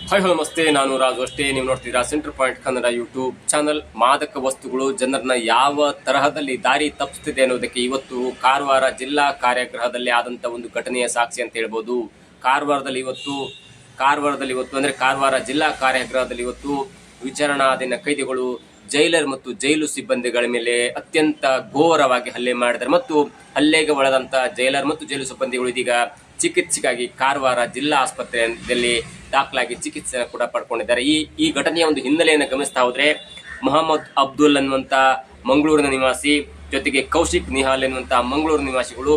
Hi hello ನಮಸ್ತೆ, ನಾನು ರಾಜು ಅಷ್ಟೇ. ನೀವು ನೋಡ್ತಿದ್ದೀರಾ centre point Kannada YouTube channel. ಮಾದಕ ವಸ್ತುಗಳು ಜನರನ್ನ ಯಾವ ತರಹದಲ್ಲಿ ದಾರಿ ತಪ್ಪಿಸ್ತಿದೆ ಅನ್ನೋದಕ್ಕೆ ಇವತ್ತು ಕಾರವಾರ ಜಿಲ್ಲಾ ಕಾರ್ಯಾಗೃಹದಲ್ಲಿ ಆದಂಥ ಒಂದು ಘಟನೆಯ ಸಾಕ್ಷಿ ಅಂತ ಹೇಳ್ಬೋದು. ಕಾರವಾರದಲ್ಲಿ ಇವತ್ತು ಅಂದರೆ ಕಾರವಾರ ಜಿಲ್ಲಾ ಕಾರ್ಯಾಗೃಹದಲ್ಲಿ ಇವತ್ತು ವಿಚಾರಣಾಧೀನ ಕೈದಿಗಳು ಜೈಲರ್ ಮತ್ತು ಜೈಲು ಸಿಬ್ಬಂದಿಗಳ ಮೇಲೆ ಅತ್ಯಂತ ಘೋರವಾಗಿ ಹಲ್ಲೆ ಮಾಡಿದ್ದಾರೆ ಮತ್ತು ಹಲ್ಲೆಗೆ ಒಳದಂತ ಜೈಲರ್ ಮತ್ತು ಜೈಲು ಸಿಬ್ಬಂದಿಗಳು ಇದೀಗ ಚಿಕಿತ್ಸೆಗಾಗಿ ಕಾರವಾರ ಜಿಲ್ಲಾ ಆಸ್ಪತ್ರೆಯಲ್ಲಿ ದಾಖಲಾಗಿ ಚಿಕಿತ್ಸೆ ಕೂಡ ಪಡ್ಕೊಂಡಿದ್ದಾರೆ. ಈ ಘಟನೆಯ ಒಂದು ಹಿನ್ನೆಲೆಯನ್ನು ಗಮನಿಸ್ತಾ ಹೋದ್ರೆ, ಮೊಹಮ್ಮದ್ ಅಬ್ದುಲ್ ಅನ್ನುವಂತ ಮಂಗಳೂರಿನ ನಿವಾಸಿ ಜೊತೆಗೆ ಕೌಶಿಕ್ ನಿಹಾಲ್ ಎನ್ನುವಂತ ಮಂಗಳೂರು ನಿವಾಸಿಗಳು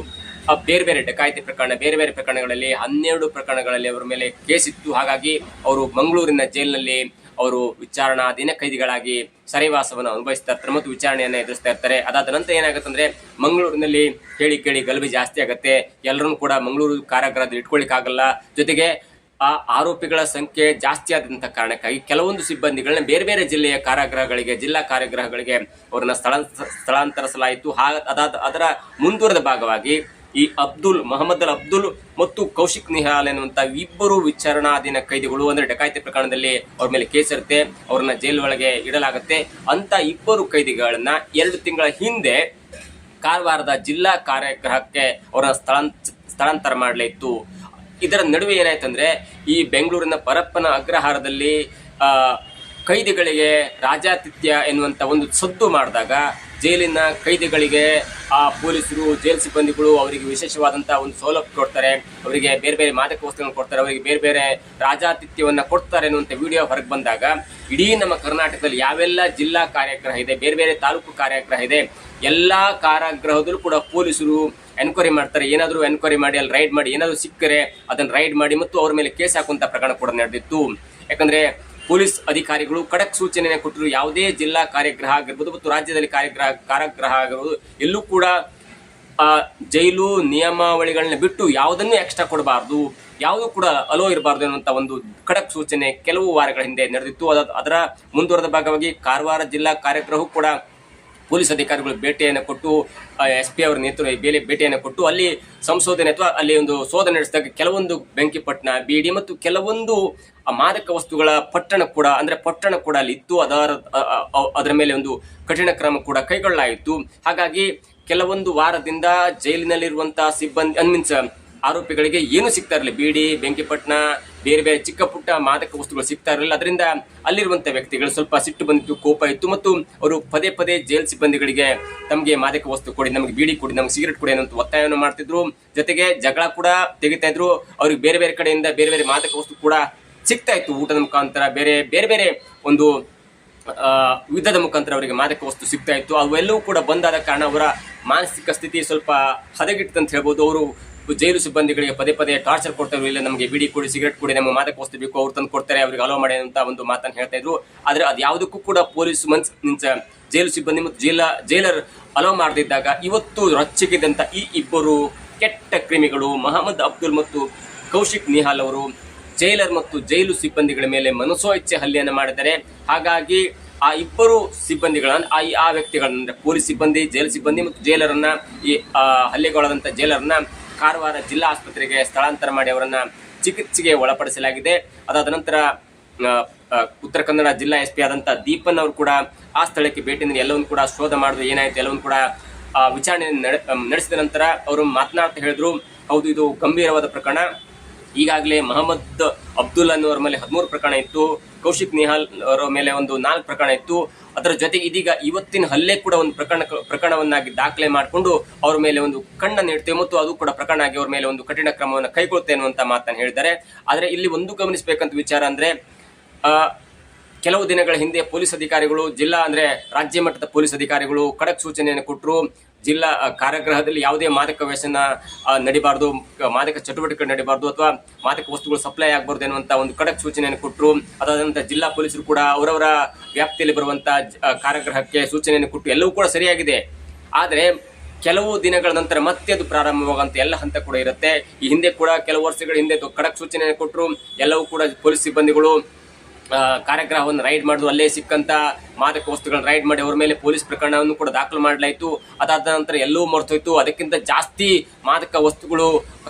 ಬೇರೆ ಬೇರೆ ಡಕಾಯಿತಿ ಪ್ರಕರಣ, ಬೇರೆ ಬೇರೆ ಪ್ರಕರಣಗಳಲ್ಲಿ 12 ಪ್ರಕರಣಗಳಲ್ಲಿ ಅವರ ಮೇಲೆ ಕೇಸ್ ಇತ್ತು. ಹಾಗಾಗಿ ಅವರು ಮಂಗಳೂರಿನ ಜೈಲಿನಲ್ಲಿ ಅವರು ವಿಚಾರಣಾಧೀನ ಕೈದಿಗಳಾಗಿ ಸರಿವಾಸವನ್ನು ಅನುಭವಿಸ್ತಾ ಇರ್ತಾರೆ ಮತ್ತು ವಿಚಾರಣೆಯನ್ನು ಎದುರಿಸ್ತಾ ಇರ್ತಾರೆ. ಅದಾದ ನಂತರ ಏನಾಗುತ್ತೆ ಅಂದ್ರೆ, ಮಂಗಳೂರಿನಲ್ಲಿ ಹೇಳಿ ಕೇಳಿ ಗಲಭೆ ಜಾಸ್ತಿ ಆಗುತ್ತೆ. ಎಲ್ಲರನ್ನು ಕೂಡ ಮಂಗಳೂರು ಕಾರಾಗೃಹದಲ್ಲಿ ಇಟ್ಕೊಳ್ಳಿಕ್ಕಾಗಲ್ಲ. ಜೊತೆಗೆ ಆ ಆರೋಪಿಗಳ ಸಂಖ್ಯೆ ಜಾಸ್ತಿ ಆದಂತ ಕಾರಣಕ್ಕಾಗಿ ಕೆಲವೊಂದು ಸಿಬ್ಬಂದಿಗಳನ್ನ ಬೇರೆ ಬೇರೆ ಜಿಲ್ಲೆಯ ಕಾರಾಗೃಹಗಳಿಗೆ, ಜಿಲ್ಲಾ ಕಾರಾಗೃಹಗಳಿಗೆ ಅವರನ್ನ ಸ್ಥಳಾಂತರಿಸಲಾಯಿತು. ಅದರ ಮುಂದುವರೆದ ಭಾಗವಾಗಿ ಈ ಮೊಹಮ್ಮದ್ ಅಬ್ದುಲ್ ಮತ್ತು ಕೌಶಿಕ್ ನಿಹಾಲ್ ಎನ್ನುವಂತ ಇಬ್ಬರು ವಿಚಾರಣಾಧೀನ ಕೈದಿಗಳು, ಅಂದ್ರೆ ಡಕಾಯಿತಿ ಪ್ರಕರಣದಲ್ಲಿ ಅವ್ರ ಮೇಲೆ ಕೇಸ್ ಇರುತ್ತೆ, ಅವ್ರನ್ನ ಜೈಲ್ ಒಳಗೆ ಇಡಲಾಗುತ್ತೆ. ಅಂತ ಇಬ್ಬರು ಕೈದಿಗಳನ್ನ 2 ತಿಂಗಳ ಹಿಂದೆ ಕಾರವಾರದ ಜಿಲ್ಲಾ ಕಾರಾಗೃಹಕ್ಕೆ ಅವರ ಸ್ಥಳಾಂತರ ಮಾಡಲಾಯಿತು. ಇದರ ನಡುವೆ ಏನಾಯ್ತಂದ್ರೆ, ಈ ಬೆಂಗಳೂರಿನ ಪರಪ್ಪನ ಅಗ್ರಹಾರದಲ್ಲಿ ಕೈದಿಗಳಿಗೆ ರಾಜಾತಿಥ್ಯ ಎನ್ನುವಂತ ಒಂದು ಸದ್ದು ಮಾಡಿದಾಗ ಜೈಲಿನ ಕೈದಿಗಳಿಗೆ ಆ ಪೊಲೀಸರು, ಜೈಲು ಸಿಬ್ಬಂದಿಗಳು ಅವರಿಗೆ ವಿಶೇಷವಾದಂತಹ ಒಂದು ಸೌಲಭ್ಯ ಕೊಡ್ತಾರೆ, ಅವರಿಗೆ ಬೇರೆ ಬೇರೆ ಮಾದಕ ವಸ್ತುಗಳನ್ನು ಕೊಡ್ತಾರೆ, ಅವರಿಗೆ ಬೇರೆ ಬೇರೆ ರಾಜಾತಿಥ್ಯವನ್ನ ಕೊಡ್ತಾರೆ ಅನ್ನುವಂಥ ವಿಡಿಯೋ ಹೊರಗೆ ಬಂದಾಗ ಇಡೀ ನಮ್ಮ ಕರ್ನಾಟಕದಲ್ಲಿ ಯಾವೆಲ್ಲ ಜಿಲ್ಲಾ ಕಾರ್ಯಾಗೃಹ ಇದೆ, ಬೇರೆ ಬೇರೆ ತಾಲೂಕು ಕಾರ್ಯಾಗೃಹ ಇದೆ, ಎಲ್ಲಾ ಕಾರಾಗೃಹದಲ್ಲೂ ಕೂಡ ಪೊಲೀಸರು ಎನ್ಕ್ವೈರಿ ಮಾಡ್ತಾರೆ. ಏನಾದರೂ ಎನ್ಕ್ವೈರಿ ಮಾಡಿ ಅಲ್ಲಿ ರೈಡ್ ಮಾಡಿ ಏನಾದರೂ ಸಿಕ್ಕರೆ ಅದನ್ನು ರೈಡ್ ಮಾಡಿ ಮತ್ತು ಅವ್ರ ಮೇಲೆ ಕೇಸ್ ಹಾಕುವಂತ ಪ್ರಕರಣ ಕೂಡ ನಡೆದಿತ್ತು. ಯಾಕಂದ್ರೆ ಪೊಲೀಸ್ ಅಧಿಕಾರಿಗಳು ಖಡಕ್ ಸೂಚನೆಯನ್ನು ಕೊಟ್ಟರು. ಯಾವುದೇ ಜಿಲ್ಲಾ ಕಾರ್ಯಾಗೃಹ ಆಗಿರ್ಬೋದು ಮತ್ತು ರಾಜ್ಯದಲ್ಲಿ ಕಾರಾಗೃಹ ಆಗಿರ್ಬೋದು, ಎಲ್ಲೂ ಕೂಡ ಜೈಲು ನಿಯಮಾವಳಿಗಳನ್ನ ಬಿಟ್ಟು ಯಾವುದನ್ನು ಎಕ್ಸ್ಟ್ರಾ ಕೊಡಬಾರ್ದು, ಯಾವುದು ಕೂಡ ಅಲೋ ಇರಬಾರ್ದು ಅನ್ನುವಂಥ ಒಂದು ಖಡಕ್ ಸೂಚನೆ ಕೆಲವು ವಾರಗಳ ಹಿಂದೆ ನಡೆದಿತ್ತು. ಅದರ ಮುಂದುವರೆದ ಭಾಗವಾಗಿ ಕಾರವಾರ ಜಿಲ್ಲಾ ಕಾರಾಗೃಹವೂ ಕೂಡ ಪೊಲೀಸ್ ಅಧಿಕಾರಿಗಳು ಭೇಟಿಯನ್ನು ಕೊಟ್ಟು, SP ಅವರ ನೇತೃತ್ವ ಭೇಟಿಯನ್ನು ಕೊಟ್ಟು ಅಲ್ಲಿ ಸಂಶೋಧನೆ ಅಥವಾ ಅಲ್ಲಿ ಒಂದು ಶೋಧನೆ ನಡೆಸಿದಾಗ ಕೆಲವೊಂದು ಬೆಂಕಿಪಟ್ಟಣ, ಬೀಡಿ ಮತ್ತು ಕೆಲವೊಂದು ಮಾದಕ ವಸ್ತುಗಳ ಪಟ್ಟಣ ಕೂಡ ಅಲ್ಲಿ ಇತ್ತು. ಅದರ ಮೇಲೆ ಒಂದು ಕಠಿಣ ಕ್ರಮ ಕೂಡ ಕೈಗೊಳ್ಳಲಾಯಿತು. ಹಾಗಾಗಿ ಕೆಲವೊಂದು ವಾರದಿಂದ ಜೈಲಿನಲ್ಲಿರುವಂತಹ ಸಿಬ್ಬಂದಿ ಆರೋಪಿಗಳಿಗೆ ಏನು ಸಿಗ್ತಾ ಇರಲಿಲ್ಲ. ಬೀಡಿ, ಬೆಂಕಿಪಟ್ಟಣ, ಬೇರೆ ಬೇರೆ ಚಿಕ್ಕ ಪುಟ್ಟ ಮಾದಕ ವಸ್ತುಗಳು ಸಿಗ್ತಾ ಇರಲಿಲ್ಲ. ಅದರಿಂದ ಅಲ್ಲಿರುವಂತಹ ವ್ಯಕ್ತಿಗಳು ಸ್ವಲ್ಪ ಸಿಟ್ಟು ಬಂದಿತ್ತು, ಕೋಪ ಇತ್ತು ಮತ್ತು ಅವರು ಪದೇ ಪದೇ ಜೈಲ್ ಸಿಬ್ಬಂದಿಗಳಿಗೆ ತಮಗೆ ಮಾದಕ ವಸ್ತು ಕೊಡಿ, ನಮಗೆ ಬೀಡಿ ಕೊಡಿ, ನಮ್ಗೆ ಸಿಗರೆಟ್ ಕೊಡಿ ಅನ್ನೋ ಒತ್ತಾಯವನ್ನು ಮಾಡ್ತಿದ್ರು. ಜೊತೆಗೆ ಜಗಳ ಕೂಡ ತೆಗಿತಾ ಇದ್ರು. ಅವ್ರಿಗೆ ಬೇರೆ ಬೇರೆ ಕಡೆಯಿಂದ ಬೇರೆ ಬೇರೆ ಮಾದಕ ವಸ್ತು ಕೂಡ ಸಿಗ್ತಾ ಇತ್ತು. ಊಟದ ಮುಖಾಂತರ, ಬೇರೆ ಬೇರೆ ಒಂದು ಯುದ್ಧದ ಮುಖಾಂತರ ಅವರಿಗೆ ಮಾದಕ ವಸ್ತು ಸಿಗ್ತಾ ಇತ್ತು. ಅವೆಲ್ಲವೂ ಕೂಡ ಬಂದಾದ ಕಾರಣ ಅವರ ಮಾನಸಿಕ ಸ್ಥಿತಿ ಸ್ವಲ್ಪ ಹದಗೆಟ್ಟಂತ ಹೇಳ್ಬೋದು. ಅವರು ಜೈಲು ಸಿಬ್ಬಂದಿಗಳಿಗೆ ಪದೇ ಪದೇ ಟಾರ್ಚರ್ ಕೊಡ್ತಾರೆ. ಇಲ್ಲ, ನಮಗೆ ಬೀಡಿ ಕೊಡಿ, ಸಿಗರೆಟ್ ಕೊಡಿ, ನಮಗೆ ಮಾದಕ ವಸ್ತು ಬೇಕು, ಅವ್ರು ತಂದು ಕೊಡ್ತಾರೆ, ಅವ್ರಿಗೆ ಅಲೋ ಮಾಡಿ ಅಂತ ಒಂದು ಮಾತನ್ನು ಹೇಳ್ತಾ ಇದ್ರು. ಆದ್ರೆ ಅದು ಯಾವುದಕ್ಕೂ ಕೂಡ ಪೊಲೀಸ್ ಜೈಲು ಸಿಬ್ಬಂದಿ ಮತ್ತು ಜೈಲರ್ ಅಲೋ ಮಾಡದಿದ್ದಾಗ ಇವತ್ತು ರೊಚ್ಚಿಗಿದ್ದಂತ ಈ ಇಬ್ಬರು ಕೆಟ್ಟ ಕ್ರಿಮಿಗಳು ಮೊಹಮ್ಮದ್ ಅಬ್ದುಲ್ ಮತ್ತು ಕೌಶಿಕ್ ನಿಹಾಲ್ ಅವರು ಜೈಲರ್ ಮತ್ತು ಜೈಲು ಸಿಬ್ಬಂದಿಗಳ ಮೇಲೆ ಮನಸೋ ಇಚ್ಛೆ ಹಲ್ಲೆಯನ್ನು ಮಾಡಿದ್ದಾರೆ. ಹಾಗಾಗಿ ಆ ಇಬ್ಬರು ಸಿಬ್ಬಂದಿಗಳನ್ನ, ಆ ವ್ಯಕ್ತಿಗಳನ್ನ, ಪೊಲೀಸ್ ಸಿಬ್ಬಂದಿ, ಜೈಲು ಸಿಬ್ಬಂದಿ ಮತ್ತು ಜೈಲರನ್ನ, ಈ ಹಲ್ಲೆಗೊಳದಂತ ಜೈಲರನ್ನ ಕಾರವಾರ ಜಿಲ್ಲಾ ಆಸ್ಪತ್ರೆಗೆ ಸ್ಥಳಾಂತರ ಮಾಡಿ ಅವರನ್ನ ಚಿಕಿತ್ಸೆಗೆ ಒಳಪಡಿಸಲಾಗಿದೆ. ಅದಾದ ನಂತರ ಉತ್ತರ ಕನ್ನಡ ಜಿಲ್ಲಾ SP ಆದಂತ ದೀಪನ್ ಅವರು ಕೂಡ ಆ ಸ್ಥಳಕ್ಕೆ ಭೇಟಿ ನೀಡಿ ಎಲ್ಲವನ್ನು ಕೂಡ ಶೋಧ ಮಾಡಿದ್ರು. ಏನಾಯ್ತು ಎಲ್ಲವನ್ನು ಕೂಡ ವಿಚಾರಣೆ ನಡೆಸಿದ ನಂತರ ಅವರು ಮಾತನಾಡ್ತಾ ಹೇಳಿದ್ರು, ಹೌದು, ಇದು ಗಂಭೀರವಾದ ಪ್ರಕರಣ. ಈಗಾಗಲೇ ಮೊಹಮ್ಮದ್ ಅಬ್ದುಲ್ ಅನ್ನೋರ ಮೇಲೆ 13 ಪ್ರಕರಣ ಇತ್ತು, ಕೌಶಿಕ್ ನಿಹಾಲ್ ಅವರ ಮೇಲೆ ಒಂದು 4 ಪ್ರಕರಣ ಇತ್ತು. ಅದರ ಜೊತೆಗೆ ಇದೀಗ ಇವತ್ತಿನ ಹಲ್ಲೆ ಕೂಡ ಒಂದು ಪ್ರಕರಣವನ್ನಾಗಿ ದಾಖಲೆ ಮಾಡಿಕೊಂಡು ಅವ್ರ ಮೇಲೆ ಒಂದು ಕಣ್ಣನ್ನು ಇಡ್ತೇವೆ ಮತ್ತು ಅದು ಕೂಡ ಪ್ರಕರಣ ಆಗಿ ಅವ್ರ ಮೇಲೆ ಒಂದು ಕಠಿಣ ಕ್ರಮವನ್ನು ಕೈಗೊಳ್ತೇವೆ ಅನ್ನುವಂತ ಮಾತನ್ನು ಹೇಳಿದ್ದಾರೆ. ಆದ್ರೆ ಇಲ್ಲಿ ಒಂದು ಗಮನಿಸಬೇಕಂತ ವಿಚಾರ ಅಂದ್ರೆ, ಕೆಲವು ದಿನಗಳ ಹಿಂದೆ ಪೊಲೀಸ್ ಅಧಿಕಾರಿಗಳು, ರಾಜ್ಯ ಮಟ್ಟದ ಪೊಲೀಸ್ ಅಧಿಕಾರಿಗಳು ಖಡಕ್ ಸೂಚನೆಯನ್ನು ಕೊಟ್ಟರು. ಜಿಲ್ಲಾ ಕಾರಾಗೃಹದಲ್ಲಿ ಯಾವುದೇ ಮಾದಕ ವ್ಯಸನ ನಡಿಬಾರ್ದು, ಮಾದಕ ಚಟುವಟಿಕೆ ನಡಿಬಾರ್ದು ಅಥವಾ ಮಾದಕ ವಸ್ತುಗಳು ಸಪ್ಲೈ ಆಗಬಾರ್ದು ಎನ್ನುವಂತ ಒಂದು ಖಡಕ್ ಸೂಚನೆಯನ್ನು ಕೊಟ್ಟರು. ಅದಾದಂತ ಜಿಲ್ಲಾ ಪೊಲೀಸರು ಕೂಡ ಅವರವರ ವ್ಯಾಪ್ತಿಯಲ್ಲಿ ಬರುವಂತಹ ಕಾರಾಗೃಹಕ್ಕೆ ಸೂಚನೆಯನ್ನು ಕೊಟ್ಟು ಎಲ್ಲವೂ ಕೂಡ ಸರಿಯಾಗಿದೆ. ಆದ್ರೆ ಕೆಲವು ದಿನಗಳ ನಂತರ ಮತ್ತೆ ಅದು ಪ್ರಾರಂಭವಾಗುವಂತ ಎಲ್ಲ ಹಂತ ಕೂಡ ಇರುತ್ತೆ. ಈ ಹಿಂದೆ ಕೂಡ ಕೆಲವು ವರ್ಷಗಳ ಹಿಂದೆ ಖಡಕ್ ಸೂಚನೆಯನ್ನು ಕೊಟ್ಟರು. ಎಲ್ಲವೂ ಕೂಡ ಪೊಲೀಸ್ ಸಿಬ್ಬಂದಿಗಳು ಕಾರಾಗೃಹವನ್ನು ರೈಡ್ ಮಾಡಿದ್ರು. ಅಲ್ಲೇ ಸಿಕ್ಕಂತ ಮಾದಕ ವಸ್ತುಗಳನ್ನು ರೈಡ್ ಮಾಡಿ ಅವ್ರ ಮೇಲೆ ಪೊಲೀಸ್ ಪ್ರಕರಣವನ್ನು ಕೂಡ ದಾಖಲು ಮಾಡಲಾಯಿತು. ಅದಾದ ನಂತರ ಎಲ್ಲವೂ ಮರೆತೋಯ್ತು. ಅದಕ್ಕಿಂತ ಜಾಸ್ತಿ ಮಾದಕ ವಸ್ತುಗಳು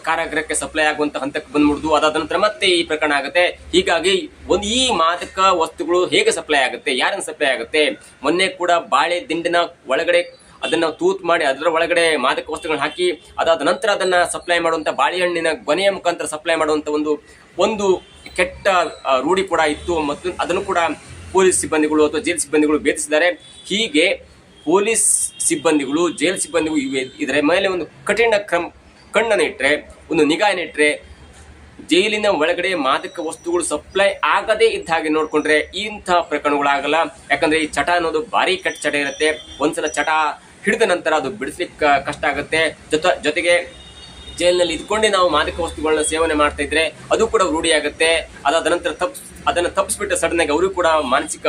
ಕಾರಾಗೃಹಕ್ಕೆ ಸಪ್ಲೈ ಆಗುವಂತ ಹಂತಕ್ಕೆ ಬಂದ್ಬಿಡುದು. ಅದಾದ ನಂತರ ಮತ್ತೆ ಈ ಪ್ರಕರಣ ಆಗುತ್ತೆ. ಹೀಗಾಗಿ ಈ ಮಾದಕ ವಸ್ತುಗಳು ಹೇಗೆ ಸಪ್ಲೈ ಆಗುತ್ತೆ, ಯಾರನ್ನ ಸಪ್ಲೈ ಆಗುತ್ತೆ? ಮೊನ್ನೆ ಕೂಡ ಬಾಳೆ ದಿಂಡಿನ ಒಳಗಡೆ ಅದನ್ನ ತೂತ್ ಮಾಡಿ ಅದರ ಒಳಗಡೆ ಮಾದಕ ವಸ್ತುಗಳನ್ನ ಹಾಕಿ ಅದಾದ ನಂತರ ಅದನ್ನ ಸಪ್ಲೈ ಮಾಡುವಂತ ಬಾಳೆಹಣ್ಣಿನ ಗೊನೆಯ ಮುಖಾಂತರ ಸಪ್ಲೈ ಮಾಡುವಂತ ಒಂದು ಕೆಟ್ಟ ರೂಢಿ ಕೂಡ ಇತ್ತು. ಮತ್ತು ಅದನ್ನು ಕೂಡ ಪೊಲೀಸ್ ಸಿಬ್ಬಂದಿಗಳು ಅಥವಾ ಜೈಲ್ ಸಿಬ್ಬಂದಿಗಳು ಭೇದಿಸಿದ್ದಾರೆ. ಹೀಗೆ ಪೊಲೀಸ್ ಸಿಬ್ಬಂದಿಗಳು, ಜೈಲ್ ಸಿಬ್ಬಂದಿಗಳು ಇದರ ಮೇಲೆ ಒಂದು ಕಠಿಣ ಕಣ್ಣನ್ನು ಇಟ್ಟರೆ, ಒಂದು ನಿಗಾಯನ್ನಿಟ್ಟರೆ, ಜೈಲಿನ ಒಳಗಡೆ ಮಾದಕ ವಸ್ತುಗಳು ಸಪ್ಲೈ ಆಗದೇ ಇದ್ದ ಹಾಗೆ ನೋಡ್ಕೊಂಡ್ರೆ ಇಂಥ ಪ್ರಕರಣಗಳಾಗಲ್ಲ. ಯಾಕಂದ್ರೆ ಈ ಚಟ ಅನ್ನೋದು ಭಾರಿ ಕೆಟ್ಟ ಚಟ ಇರುತ್ತೆ. ಒಂದ್ಸಲ ಚಟ ಹಿಡಿದ ನಂತರ ಅದು ಬಿಡಿಸ್ಲಿಕ್ಕೆ ಕಷ್ಟ ಆಗುತ್ತೆ. ಜೊತೆಗೆ ಜೈಲಿನಲ್ಲಿ ಇದ್ಕೊಂಡೆ ನಾವು ಮಾದಕ ವಸ್ತುಗಳನ್ನ ಸೇವನೆ ಮಾಡ್ತಾ ಇದ್ರೆ ಅದು ಕೂಡ ರೂಢಿ ಆಗುತ್ತೆ. ಅದಾದ ನಂತರ ಅದನ್ನು ತಪ್ಪಿಸ್ಬಿಟ್ಟು ಸಡನ್ ಆಗಿ ಅವರು ಕೂಡ ಮಾನಸಿಕ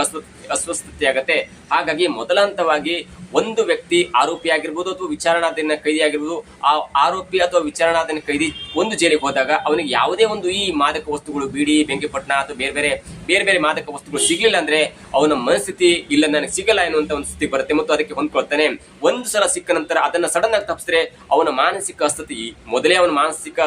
ಅಸ್ವಸ್ಥತೆ ಆಗುತ್ತೆ. ಹಾಗಾಗಿ ಮೊದಲ ಹಂತವಾಗಿ ಒಂದು ವ್ಯಕ್ತಿ ಆರೋಪಿ ಆಗಿರ್ಬೋದು ಅಥವಾ ವಿಚಾರಣಾಧೀನ ಕೈದಿ ಆಗಿರ್ಬೋದು, ಆ ಆರೋಪಿ ಅಥವಾ ವಿಚಾರಣಾಧೀನ ಕೈದಿ ಒಂದು ಜೈಲಿಗೆ ಹೋದಾಗ ಅವನಿಗೆ ಯಾವುದೇ ಒಂದು ಈ ಮಾದಕ ವಸ್ತುಗಳು, ಬೀಡಿ, ಬೆಂಕಿಪಟ್ಟಣ ಅಥವಾ ಬೇರೆ ಬೇರೆ ಮಾದಕ ವಸ್ತುಗಳು ಸಿಗ್ಲಿಲ್ಲ ಅಂದ್ರೆ ಅವನ ಮನಸ್ಥಿತಿ ಇಲ್ಲ ನನಗೆ ಸಿಗಲ್ಲ ಎನ್ನುವಂತ ಒಂದು ಸ್ಥಿತಿ ಬರುತ್ತೆ ಮತ್ತು ಅದಕ್ಕೆ ಹೊಂದ್ಕೊಳ್ತಾನೆ. ಒಂದು ಸಲ ಸಿಕ್ಕ ನಂತರ ಅದನ್ನ ಸಡನ್ ಆಗಿ ತಪ್ಪಿಸಿದ್ರೆ ಅವನ ಮಾನಸಿಕ ಸ್ಥಿತಿ, ಮೊದಲೇ ಅವನ ಮಾನಸಿಕ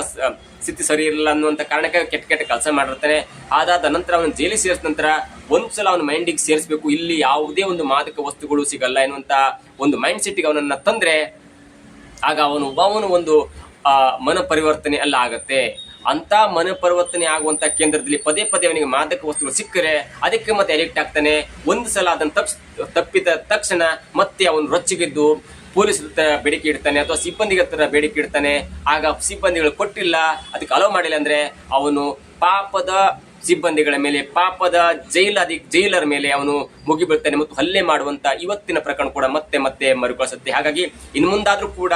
ಸ್ಥಿತಿ ಸರಿ ಇರಲಿಲ್ಲ ಅನ್ನುವಂಥ ಕಾರಣಕ್ಕೆ ಕೆಟ್ಟ ಕೆಲಸ ಮಾಡಿರ್ತಾನೆ. ಅದಾದ ನಂತರ ಅವನು ಜೈಲಿಗೆ ಸೇರಿಸಿದ ನಂತರ ಒಂದ್ಸಲ ಅವನ ಮೈಂಡಿಗೆ ಸೇರಿಸಬೇಕು, ಇಲ್ಲಿ ಯಾವುದೇ ಒಂದು ಮಾದಕ ವಸ್ತುಗಳು ಸಿಗಲ್ಲ ಎನ್ನುವಂತ ಒಂದು ಮೈಂಡ್ ಸೆಟ್ಗೆ ಅವನನ್ನ ತಂದ್ರೆ ಆಗ ಅವನು ಒಂದು ಮನಪರಿವರ್ತನೆ ಎಲ್ಲ ಆಗತ್ತೆ. ಅಂತ ಮನಪರಿವರ್ತನೆ ಆಗುವಂತ ಕೇಂದ್ರದಲ್ಲಿ ಪದೇ ಅವನಿಗೆ ಮಾದಕ ವಸ್ತುಗಳು ಸಿಕ್ಕರೆ ಅದಕ್ಕೆ ಮತ್ತೆ ಅಡಿಕ್ಟ್ ಆಗ್ತಾನೆ. ಒಂದು ಸಲ ಅದನ್ನು ತಪ್ಪಿದ ತಕ್ಷಣ ಮತ್ತೆ ಅವನು ರೊಚ್ಚಿಗೆದ್ದು ಪೊಲೀಸರ ಹತ್ರ ಬೇಡಿಕೆ ಇಡ್ತಾನೆ ಅಥವಾ ಸಿಬ್ಬಂದಿಗಳ ಹತ್ರ ಬೇಡಿಕೆ ಇಡ್ತಾನೆ. ಆಗ ಸಿಬ್ಬಂದಿಗಳು ಕೊಟ್ಟಿಲ್ಲ, ಅದಕ್ಕೆ ಅಲೋ ಮಾಡಿಲ್ಲ ಅಂದ್ರೆ ಅವನು ಪಾಪದ ಸಿಬ್ಬಂದಿಗಳ ಮೇಲೆ, ಪಾಪದ ಜೈಲರ್ ಮೇಲೆ ಅವನು ಮುಗಿಬೀಳ್ತಾನೆ ಮತ್ತು ಹಲ್ಲೆ ಮಾಡುವಂತ ಇವತ್ತಿನ ಪ್ರಕರಣ ಕೂಡ ಮತ್ತೆ ಮರುಕಳಿಸುತ್ತೆ. ಹಾಗಾಗಿ ಇನ್ನು ಮುಂದಾದ್ರೂ ಕೂಡ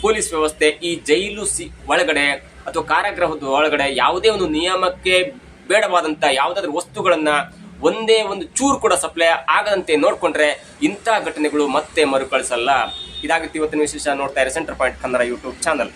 ಪೊಲೀಸ್ ವ್ಯವಸ್ಥೆ ಈ ಜೈಲು ಒಳಗಡೆ ಅಥವಾ ಕಾರಾಗೃಹದ ಒಳಗಡೆ ಯಾವುದೇ ಒಂದು ನಿಯಮಕ್ಕೆ ಬೇಡವಾದಂತ ಯಾವುದಾದ್ರೂ ವಸ್ತುಗಳನ್ನ ಒಂದೇ ಒಂದು ಚೂರು ಕೂಡ ಸಪ್ಲೈ ಆಗದಂತೆ ನೋಡ್ಕೊಂಡ್ರೆ ಇಂಥ ಘಟನೆಗಳು ಮತ್ತೆ ಮರುಕಳಿಸಲ್ಲ. ಇದಾಗುತ್ತೆ ಇವತ್ತಿನ ವಿಶೇಷ. ನೋಡ್ತಾ ಇರಿ centre point Kannada YouTube channel.